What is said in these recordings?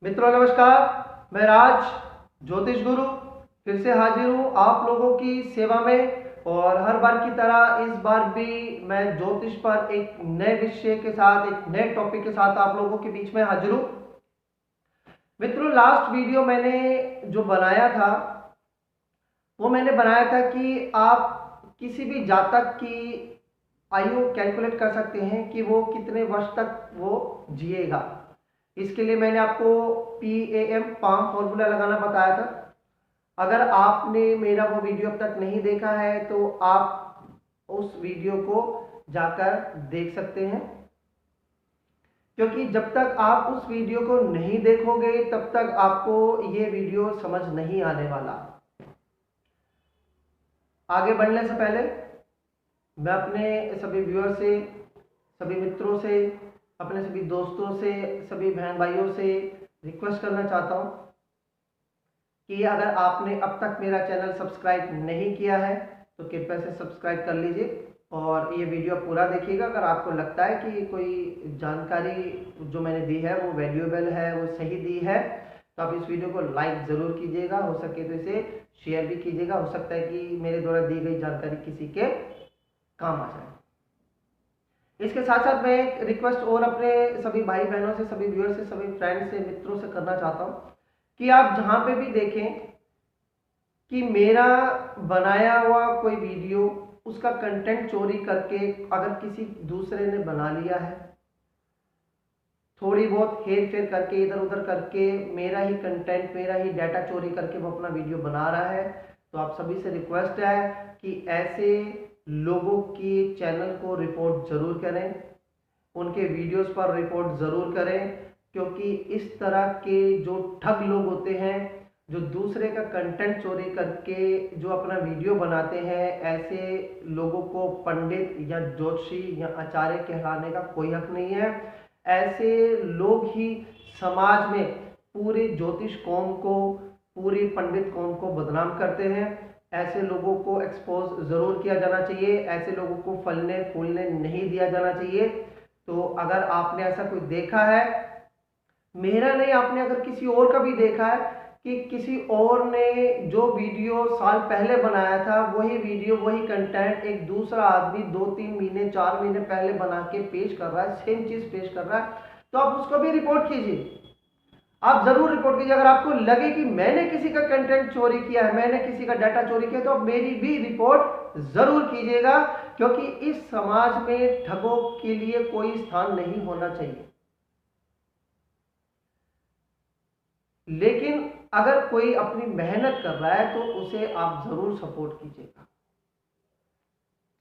मित्रों नमस्कार। मैं राज ज्योतिष गुरु फिर से हाजिर हूँ आप लोगों की सेवा में। और हर बार की तरह इस बार भी मैं ज्योतिष पर एक नए विषय के साथ, एक नए टॉपिक के साथ आप लोगों के बीच में हाजिर हूँ। मित्रों, लास्ट वीडियो मैंने जो बनाया था वो मैंने बनाया था कि आप किसी भी जातक की आयु कैलकुलेट कर सकते हैं कि वो कितने वर्ष तक वो जिएगा। इसके लिए मैंने आपको PAM पाम फॉर्मूला लगाना बताया था। अगर आपने मेरा वो वीडियो अब तक नहीं देखा है तो आप उस वीडियो को जाकर देख सकते हैं, क्योंकि जब तक आप उस वीडियो को नहीं देखोगे तब तक आपको ये वीडियो समझ नहीं आने वाला। आगे बढ़ने से पहले मैं अपने सभी व्यूअर से, सभी मित्रों से, अपने सभी दोस्तों से, सभी बहन भाइयों से रिक्वेस्ट करना चाहता हूं कि अगर आपने अब तक मेरा चैनल सब्सक्राइब नहीं किया है तो कृपया से सब्सक्राइब कर लीजिए और ये वीडियो पूरा देखिएगा। अगर आपको लगता है कि कोई जानकारी जो मैंने दी है वो वैल्यूएबल है, वो सही दी है, तो आप इस वीडियो को लाइक ज़रूर कीजिएगा। हो सके तो इसे शेयर भी कीजिएगा। हो सकता है कि मेरे द्वारा दी गई जानकारी किसी के काम आ जाए। इसके साथ साथ मैं एक रिक्वेस्ट और अपने सभी भाई बहनों से, सभी व्यूअर से, सभी फ्रेंड से, मित्रों से करना चाहता हूँ कि आप जहां पे भी देखें कि मेरा बनाया हुआ कोई वीडियो, उसका कंटेंट चोरी करके अगर किसी दूसरे ने बना लिया है, थोड़ी बहुत हेर फेर करके, इधर उधर करके, मेरा ही कंटेंट, मेरा ही डाटा चोरी करके वो अपना वीडियो बना रहा है, तो आप सभी से रिक्वेस्ट है कि ऐसे लोगों के चैनल को रिपोर्ट जरूर करें, उनके वीडियोस पर रिपोर्ट जरूर करें। क्योंकि इस तरह के जो ठग लोग होते हैं, जो दूसरे का कंटेंट चोरी करके जो अपना वीडियो बनाते हैं, ऐसे लोगों को पंडित या ज्योतिषी या आचार्य कहलाने का कोई हक नहीं है। ऐसे लोग ही समाज में पूरे ज्योतिष कौम को, पूरी पंडित कौम को बदनाम करते हैं। ऐसे लोगों को एक्सपोज जरूर किया जाना चाहिए, ऐसे लोगों को फलने फूलने नहीं दिया जाना चाहिए। तो अगर आपने ऐसा कोई देखा है, मेरा नहीं, आपने अगर किसी और का भी देखा है कि किसी और ने जो वीडियो साल पहले बनाया था, वही वीडियो, वही कंटेंट एक दूसरा आदमी 2-3 महीने, 4 महीने पहले बना के पेश कर रहा है, सेम चीज पेश कर रहा है, तो आप उसको भी रिपोर्ट कीजिए। आप जरूर रिपोर्ट कीजिए। अगर आपको लगे कि मैंने किसी का कंटेंट चोरी किया है, मैंने किसी का डाटा चोरी किया, तो आप मेरी भी रिपोर्ट जरूर कीजिएगा। क्योंकि इस समाज में ठगों के लिए कोई स्थान नहीं होना चाहिए। लेकिन अगर कोई अपनी मेहनत कर रहा है तो उसे आप जरूर सपोर्ट कीजिएगा।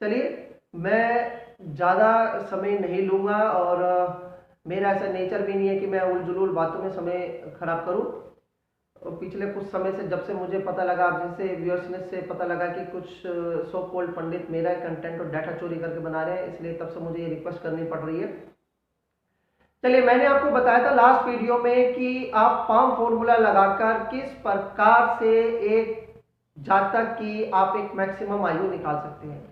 चलिए, मैं ज़्यादा समय नहीं लूँगा और मेरा ऐसा नेचर भी नहीं है कि मैं उलझुल बातों में समय खराब करूँ। पिछले कुछ समय से, जब से मुझे पता लगा, आप जैसे व्यूअर्स ने से पता लगा कि कुछ सो कॉल्ड पंडित मेरा कंटेंट और डाटा चोरी करके बना रहे हैं, इसलिए तब से मुझे ये रिक्वेस्ट करनी पड़ रही है। चलिए, मैंने आपको बताया था लास्ट वीडियो में कि आप पाम फॉर्मूला लगाकर किस प्रकार से एक जातक की आप एक मैक्सिमम आयु निकाल सकते हैं।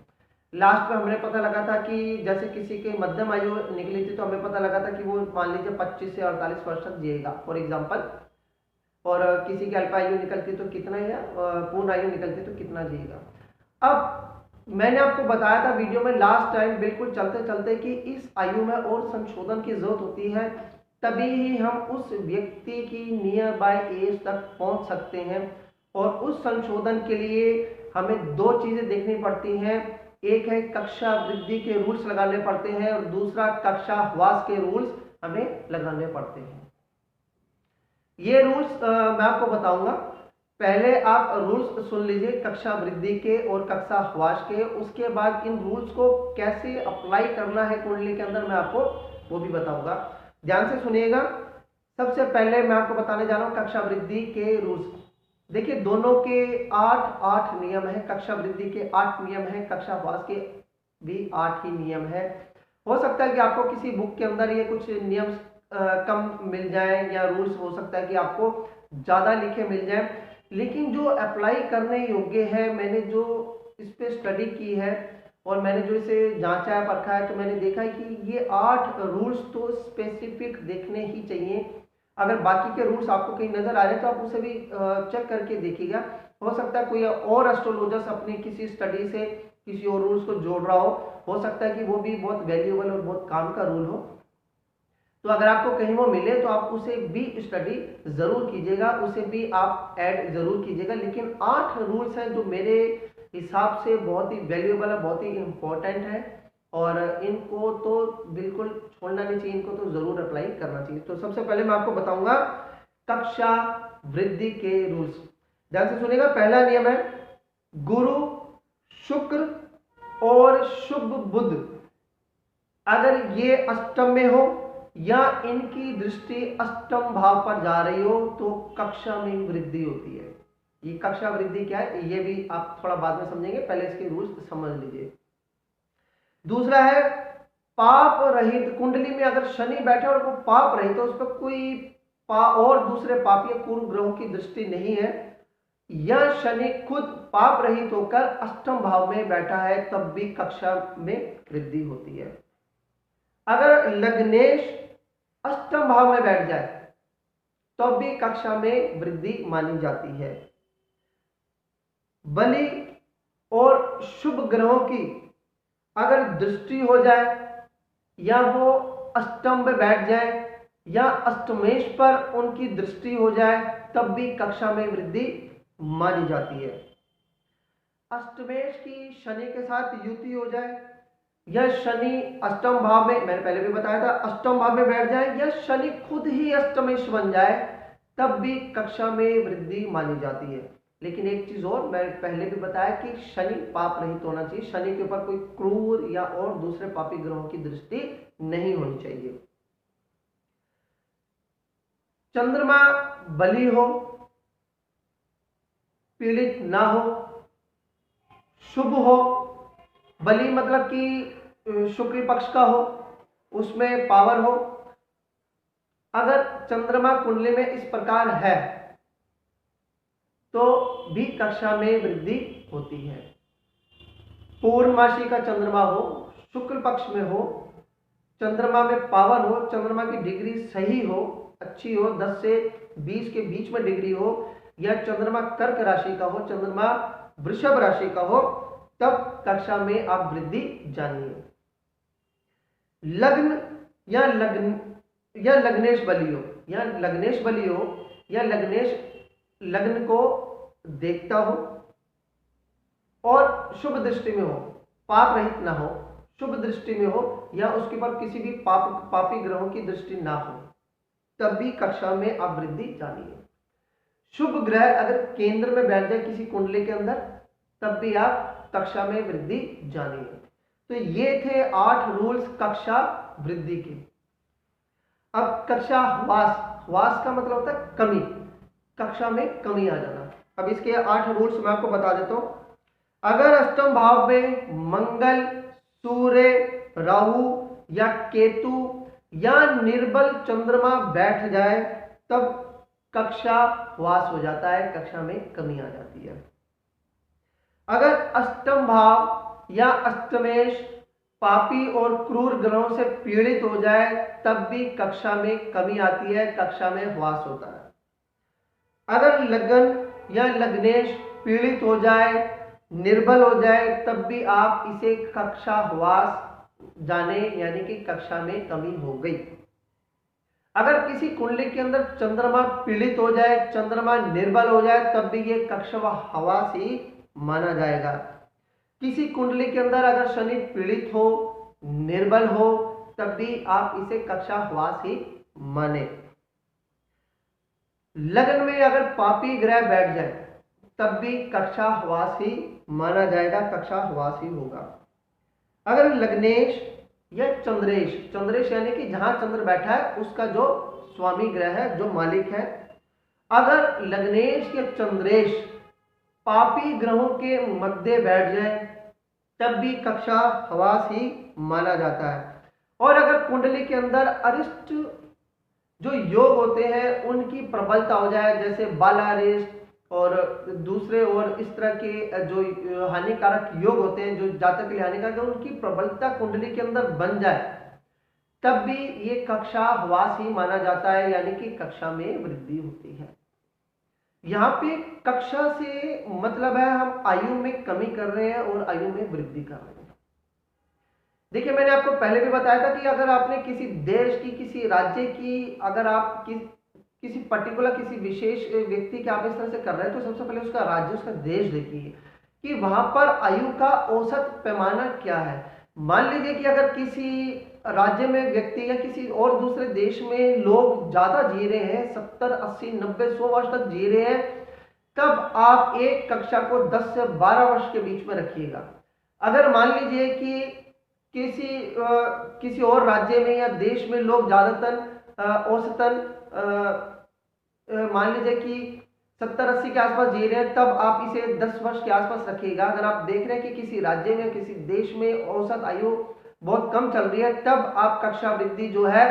लास्ट में हमने पता लगा था कि जैसे किसी की मध्यम आयु निकली थी, तो हमें पता लगा था कि वो मान लीजिए 25 से 48 वर्ष तक जिएगा फॉर एग्जाम्पल। और किसी की अल्पायु निकलती तो कितना, या पूर्ण आयु निकलती तो कितना जिएगा। अब मैंने आपको बताया था वीडियो में लास्ट टाइम, बिल्कुल चलते चलते, कि इस आयु में और संशोधन की जरूरत होती है, तभी ही हम उस व्यक्ति की नियर बाय एज तक पहुंच सकते हैं। और उस संशोधन के लिए हमें दो चीजें देखनी पड़ती हैं। एक है कक्षा वृद्धि के रूल्स लगाने पड़ते हैं, और दूसरा कक्षा ह्रास के रूल्स हमें लगाने पड़ते हैं। ये रूल्स मैं आपको बताऊंगा। पहले आप रूल्स सुन लीजिए कक्षा वृद्धि के और कक्षा ह्रास के। उसके बाद इन रूल्स को कैसे अप्लाई करना है कुंडली के अंदर, मैं आपको वो भी बताऊंगा। ध्यान से सुनिएगा। सबसे पहले मैं आपको बताने जा रहा हूं कक्षा वृद्धि के रूल्स। देखिए, दोनों के 8-8 नियम है। कक्षा वृद्धि के 8 नियम है, कक्षा ह्रास के भी 8 ही नियम है। हो सकता है कि आपको किसी बुक के अंदर ये कुछ नियम कम मिल जाए, या रूल्स हो सकता है कि आपको ज्यादा लिखे मिल जाए, लेकिन जो अप्लाई करने योग्य है, मैंने जो इस पे स्टडी की है और मैंने जो इसे जांचा परखा है, तो मैंने देखा है कि ये 8 रूल्स तो स्पेसिफिक देखने ही चाहिए। अगर बाकी के रूल्स आपको कहीं नजर आ रहे हैं तो आप उसे भी चेक करके देखिएगा। हो सकता है कोई और एस्ट्रोलॉजर्स अपनी किसी स्टडी से किसी और रूल्स को जोड़ रहा हो सकता है कि वो भी बहुत वैल्यूएबल और बहुत काम का रूल हो। तो अगर आपको कहीं वो मिले तो आप उसे भी स्टडी जरूर कीजिएगा, उसे भी आप ऐड जरूर कीजिएगा। लेकिन 8 रूल्स हैं जो मेरे हिसाब से बहुत ही वैल्यूएबल है, बहुत ही इंपॉर्टेंट है और इनको तो बिल्कुल छोड़ना नहीं चाहिए, इनको तो जरूर अप्लाई करना चाहिए। तो सबसे पहले मैं आपको बताऊंगा कक्षा वृद्धि के रूल्स। ध्यान से सुनिएगा। पहला नियम है गुरु, शुक्र और शुभ बुध अगर ये अष्टम में हो या इनकी दृष्टि अष्टम भाव पर जा रही हो तो कक्षा में वृद्धि होती है। ये कक्षा वृद्धि क्या है ये भी आप थोड़ा बाद में समझेंगे, पहले इसके रूल्स समझ लीजिए। दूसरा है पाप रहित। कुंडली में अगर शनि बैठे और वो पाप रहित तो उस पर कोई और दूसरे पाप या पूर्व ग्रहों की दृष्टि नहीं है, या शनि खुद पाप रहित होकर अष्टम भाव में बैठा है तब भी कक्षा में वृद्धि होती है। अगर लग्नेश अष्टम भाव में बैठ जाए तब भी कक्षा में वृद्धि मानी जाती है। बलि और शुभ ग्रहों की अगर दृष्टि हो जाए या वो अष्टम में बैठ जाए या अष्टमेश पर उनकी दृष्टि हो जाए तब भी कक्षा में वृद्धि मानी जाती है। अष्टमेश की शनि के साथ युति हो जाए या शनि अष्टम भाव में, मैंने पहले भी बताया था, अष्टम भाव में बैठ जाए या शनि खुद ही अष्टमेश बन जाए तब भी कक्षा में वृद्धि मानी जाती है। लेकिन एक चीज और मैंने पहले भी बताया कि शनि पाप रहित होना चाहिए, शनि के ऊपर कोई क्रूर या और दूसरे पापी ग्रहों की दृष्टि नहीं होनी चाहिए। चंद्रमा बली हो, पीड़ित ना हो, शुभ हो, बली मतलब कि शुक्ल पक्ष का हो, उसमें पावर हो, अगर चंद्रमा कुंडली में इस प्रकार है तो भी कक्षा में वृद्धि होती है। पूर्णमासी का चंद्रमा हो, शुक्ल पक्ष में हो, चंद्रमा में पावर हो, चंद्रमा की डिग्री सही हो, अच्छी हो, 10 से 20 के बीच में डिग्री हो, या चंद्रमा कर्क राशि का हो, चंद्रमा वृषभ राशि का हो, तब कक्षा में आप वृद्धि जानिए। लग्न या लग्नेश बली हो या लग्नेश बली हो या लग्नेश लग्न को देखता हो और शुभ दृष्टि में हो, पाप रहित ना हो, शुभ दृष्टि में हो या उसके पर किसी भी पापी ग्रहों की दृष्टि ना हो तब भी कक्षा में आप वृद्धि जानिए। शुभ ग्रह अगर केंद्र में बैठ जाए किसी कुंडली के अंदर तब भी आप कक्षा में वृद्धि जानिए। तो ये थे 8 रूल्स कक्षा वृद्धि के। अब कक्षा ह्रास, ह्रास का मतलब होता है कमी, कक्षा में कमी आ जाना। अब इसके 8 रूल्स मैं आपको बता देता हूं। अगर अष्टम भाव में मंगल, सूर्य, राहु या केतु या निर्बल चंद्रमा बैठ जाए तब कक्षा ह्रास हो जाता है, कक्षा में कमी आ जाती है। अगर अष्टम भाव या अष्टमेश पापी और क्रूर ग्रहों से पीड़ित हो जाए तब भी कक्षा में कमी आती है, कक्षा में ह्रास होता है। अगर लगन या लग्नेश पीड़ित हो जाए, निर्बल हो जाए तब भी आप इसे कक्षा ह्रास जाने, यानी कि कक्षा में कमी हो गई। अगर किसी कुंडली के अंदर चंद्रमा पीड़ित हो जाए, चंद्रमा निर्बल हो जाए तब भी ये कक्षा ह्रास ही माना जाएगा। किसी कुंडली के अंदर अगर शनि पीड़ित हो, निर्बल हो तब भी आप इसे कक्षा ह्रास ही माने। लग्न में अगर पापी ग्रह बैठ जाए तब भी कक्षा ह्रास ही माना जाएगा, कक्षा ह्रास ही होगा। अगर लग्नेश या चंद्रेश, चंद्रेश यानी कि जहां चंद्र बैठा है उसका जो स्वामी ग्रह है, जो मालिक है, अगर लग्नेश या चंद्रेश पापी ग्रहों के मध्य बैठ जाए तब भी कक्षा ह्रास ही माना जाता है। और अगर कुंडली के अंदर अरिष्ट जो योग होते हैं उनकी प्रबलता हो जाए, जैसे बालारिष्ट और दूसरे और इस तरह के जो हानिकारक योग होते हैं जो जातक के लिए हानिकारक है, उनकी प्रबलता कुंडली के अंदर बन जाए तब भी ये कक्षावास ही माना जाता है, यानी कि कक्षा में वृद्धि होती है। यहाँ पे कक्षा से मतलब है हम आयु में कमी कर रहे हैं और आयु में वृद्धि कर रहे हैं। देखिए, मैंने आपको पहले भी बताया था कि अगर आपने किसी देश की, किसी राज्य की, अगर आप किसी पर्टिकुलर, किसी विशेष व्यक्ति के आप इस तरह से कर रहे हैं, तो सबसे पहले उसका राज्य, उसका देश देखिए कि वहां पर आयु का औसत पैमाना क्या है। मान लीजिए कि अगर किसी राज्य में व्यक्ति या किसी और दूसरे देश में लोग ज्यादा जी रहे हैं, 70, 80, 90, 100 वर्ष तक जी रहे हैं, तब आप एक कक्षा को 10 से 12 वर्ष के बीच में रखिएगा। अगर मान लीजिए कि किसी और राज्य में या देश में लोग ज्यादातर औसतन मान लीजिए कि 70-80 के आसपास जी रहे हैं, तब आप इसे 10 वर्ष के आसपास रखिएगा। अगर आप देख रहे हैं कि किसी राज्य में, किसी देश में औसत आयु बहुत कम चल रही है, तब आप कक्षा वृद्धि जो है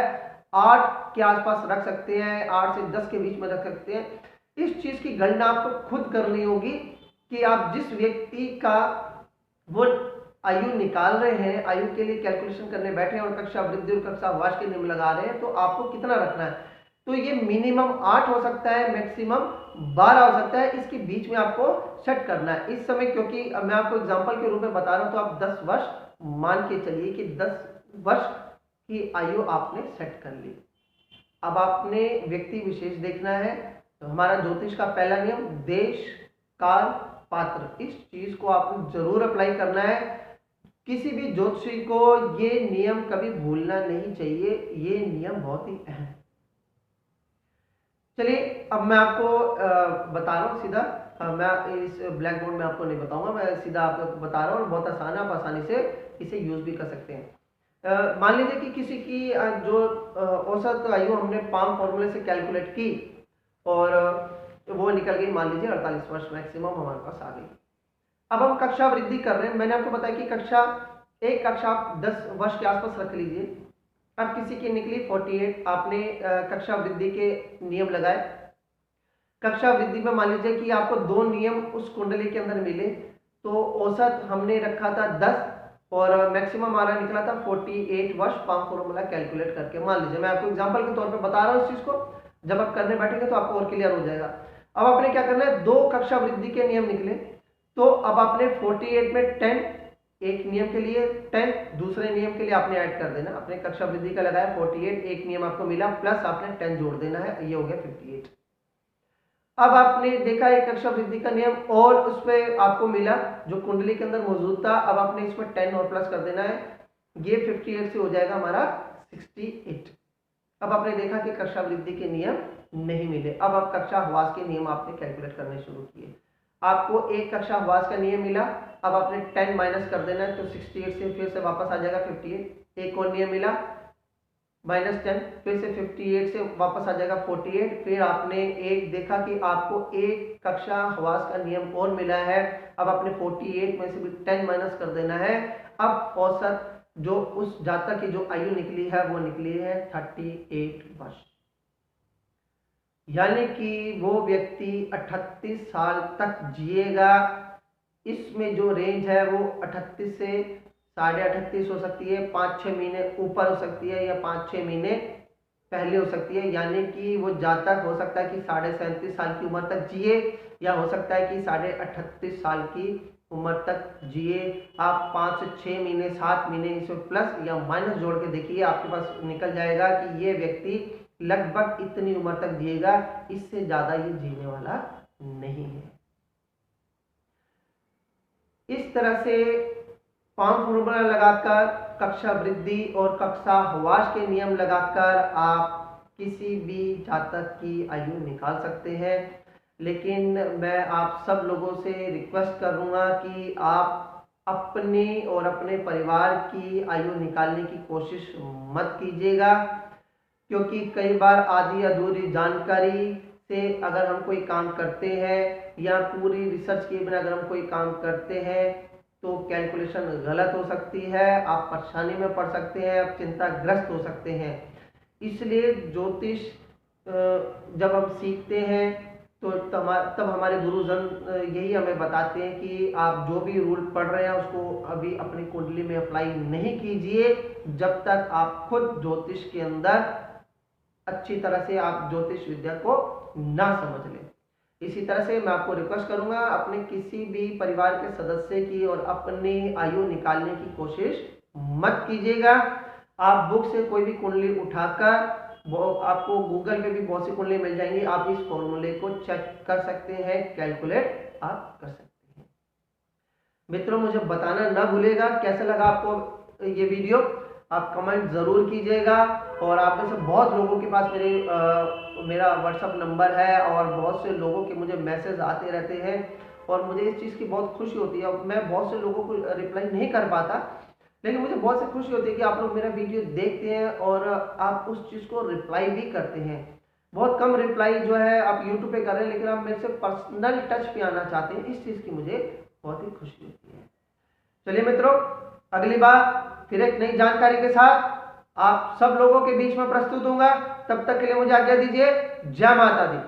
8 के आसपास रख सकते हैं, 8 से 10 के बीच में रख सकते हैं। इस चीज की गणना आपको खुद करनी होगी कि आप जिस व्यक्ति का वो आयु निकाल रहे हैं, आयु के लिए कैलकुलेशन करने बैठे हैं और कक्षा वृद्धि और कक्षावास के नियम लगा रहे हैं, तो आपको कितना रखना है। तो ये मिनिमम 8 हो सकता है, मैक्सिमम 12 हो सकता है, इसके बीच में आपको सेट करना है इस समय। क्योंकि मैं आपको एग्जांपल के रूप में बता रहा हूं, तो आप 10 वर्ष मान के चलिए कि 10 वर्ष की आयु आपने सेट कर ली। अब आपने व्यक्ति विशेष देखना है। तो हमारा ज्योतिष का पहला नियम, देश, काल, पात्र, इस चीज को आपको जरूर अप्लाई करना है। किसी भी ज्योतिषी को ये नियम कभी भूलना नहीं चाहिए, ये नियम बहुत ही अहम। चलिए, अब मैं आपको बता रहा हूँ सीधा। मैं इस ब्लैक बोर्ड में आपको नहीं बताऊंगा, मैं सीधा आपको बता रहा हूँ और बहुत आसान है, आप आसानी से इसे यूज भी कर सकते हैं। मान लीजिए कि किसी की जो औसत आयु हमने पाम फॉर्मूले से कैलकुलेट की और वो निकल गई मान लीजिए 48 वर्ष, मैक्सिमम हमारे पास आ गई। अब हम कक्षा वृद्धि कर रहे हैं। मैंने आपको बताया कि एक कक्षा आप 10 वर्ष के आसपास रख लीजिए। अब किसी की निकली 48, आपने कक्षा वृद्धि के नियम लगाए। कक्षा वृद्धि में मान लीजिए कि आपको 2 नियम उस कुंडली के अंदर मिले, तो औसत हमने रखा था 10 और मैक्सिमम हमारा निकला था 48 वर्ष, पाम फॉर्मूला कैलकुलेट करके। मान लीजिए, मैं आपको एग्जांपल के तौर पे बता रहा हूँ इस चीज को, जब आप करने बैठेंगे तो आपको और क्लियर हो जाएगा। अब आपने क्या करना है, 2 कक्षा वृद्धि के नियम निकले, तो अब आपने 48 में 10, एक नियम के लिए 10, दूसरे नियम के लिए आपने ऐड कर देना। आपने कक्षा वृद्धि का लगाया 48, एक नियम आपको मिला, प्लस आपने 10 जोड़ देना है, ये हो गया 58। अब आपने देखा एक कक्षा वृद्धि का नियम और उस पर आपको मिला जो कुंडली के अंदर मौजूद था, अब आपने इसमें 10 और प्लस कर देना है, ये 58 से हो जाएगा हमारा 68। अब आपने देखा कि कक्षा वृद्धि के नियम नहीं मिले, अब आप कक्षा ह्रास के नियम आपने कैलकुलेट करने शुरू किए। आपको एक कक्षा ह्रास का नियम मिला, अब आपने 10 माइनस कर देना है, तो 68 से फिर से वापस आ जाएगा 58। एक और नियम मिला -10, फिर से 58 से वापस आ जाएगा 48। फिर आपने एक देखा कि आपको एक कक्षा ह्रास का नियम और मिला है, अब आपने 48 में से भी 10 माइनस कर देना है। अब औसत जो उस जातक की जो आयु निकली है वो निकली है 38 वर्ष, यानी कि वो व्यक्ति 38 साल तक जिएगा। इसमें जो रेंज है वो 38 से 38.5 हो सकती है, 5-6 महीने ऊपर हो सकती है या 5-6 महीने पहले हो सकती है। यानी कि वो जातक हो सकता है कि 37.5 साल की उम्र तक जिए, या हो सकता है कि 38.5 साल की उम्र तक जिए। आप 5 से 6 महीने, 7 महीने इसमें प्लस या माइनस जोड़ के देखिए, आपके पास निकल जाएगा कि ये व्यक्ति लगभग इतनी उम्र तक जिएगा, इससे ज्यादा ये जीने वाला नहीं है। इस तरह से पाम फॉर्मूला लगाकर, कक्षा वृद्धि और कक्षा ह्रास के नियम लगाकर आप किसी भी जातक की आयु निकाल सकते हैं। लेकिन मैं आप सब लोगों से रिक्वेस्ट करूंगा कि आप अपने और अपने परिवार की आयु निकालने की कोशिश मत कीजिएगा, क्योंकि कई बार आधी अधूरी जानकारी से अगर हम कोई काम करते हैं या पूरी रिसर्च किए बिना अगर हम कोई काम करते हैं तो कैलकुलेशन गलत हो सकती है, आप परेशानी में पड़ सकते हैं, आप चिंताग्रस्त हो सकते हैं। इसलिए ज्योतिष जब हम सीखते हैं तो तब हमारे गुरुजन यही हमें बताते हैं कि आप जो भी रूल पढ़ रहे हैं उसको अभी अपनी कुंडली में अप्लाई नहीं कीजिए जब तक आप खुद ज्योतिष के अंदर अच्छी तरह से आप ज्योतिष विद्या को ना समझ लें। इसी तरह से मैं आपको रिक्वेस्ट करूंगा, अपने किसी भी परिवार के सदस्य की और अपनी आयु निकालने की कोशिश मत कीजिएगा। आप बुक से कोई भी कुंडली उठाकर, वो आपको गूगल पे भी बहुत सी कुंडली मिल जाएंगी, आप इस फॉर्मूले को चेक कर सकते हैं, कैलकुलेट आप कर सकते हैं। मित्रों, मुझे बताना ना भूलेगा कैसा लगा आपको ये वीडियो, आप कमेंट जरूर कीजिएगा। और आप में से बहुत लोगों के पास मेरा व्हाट्सअप नंबर है और बहुत से लोगों के मुझे मैसेज आते रहते हैं और मुझे इस चीज़ की बहुत खुशी होती है। मैं बहुत से लोगों को रिप्लाई नहीं कर पाता, लेकिन मुझे बहुत सी खुशी होती है कि आप लोग मेरा वीडियो देखते हैं और आप उस चीज़ को रिप्लाई भी करते हैं। बहुत कम रिप्लाई जो है आप यूट्यूब पे कर रहे हैं, लेकिन आप मेरे से पर्सनल टच पे आना चाहते हैं, इस चीज़ की मुझे बहुत ही खुशी होती है। चलिए मित्रों, अगली बार फिर एक नई जानकारी के साथ आप सब लोगों के बीच में प्रस्तुत होऊंगा। तब तक के लिए मुझे आज्ञा दीजिए। जय माता दी।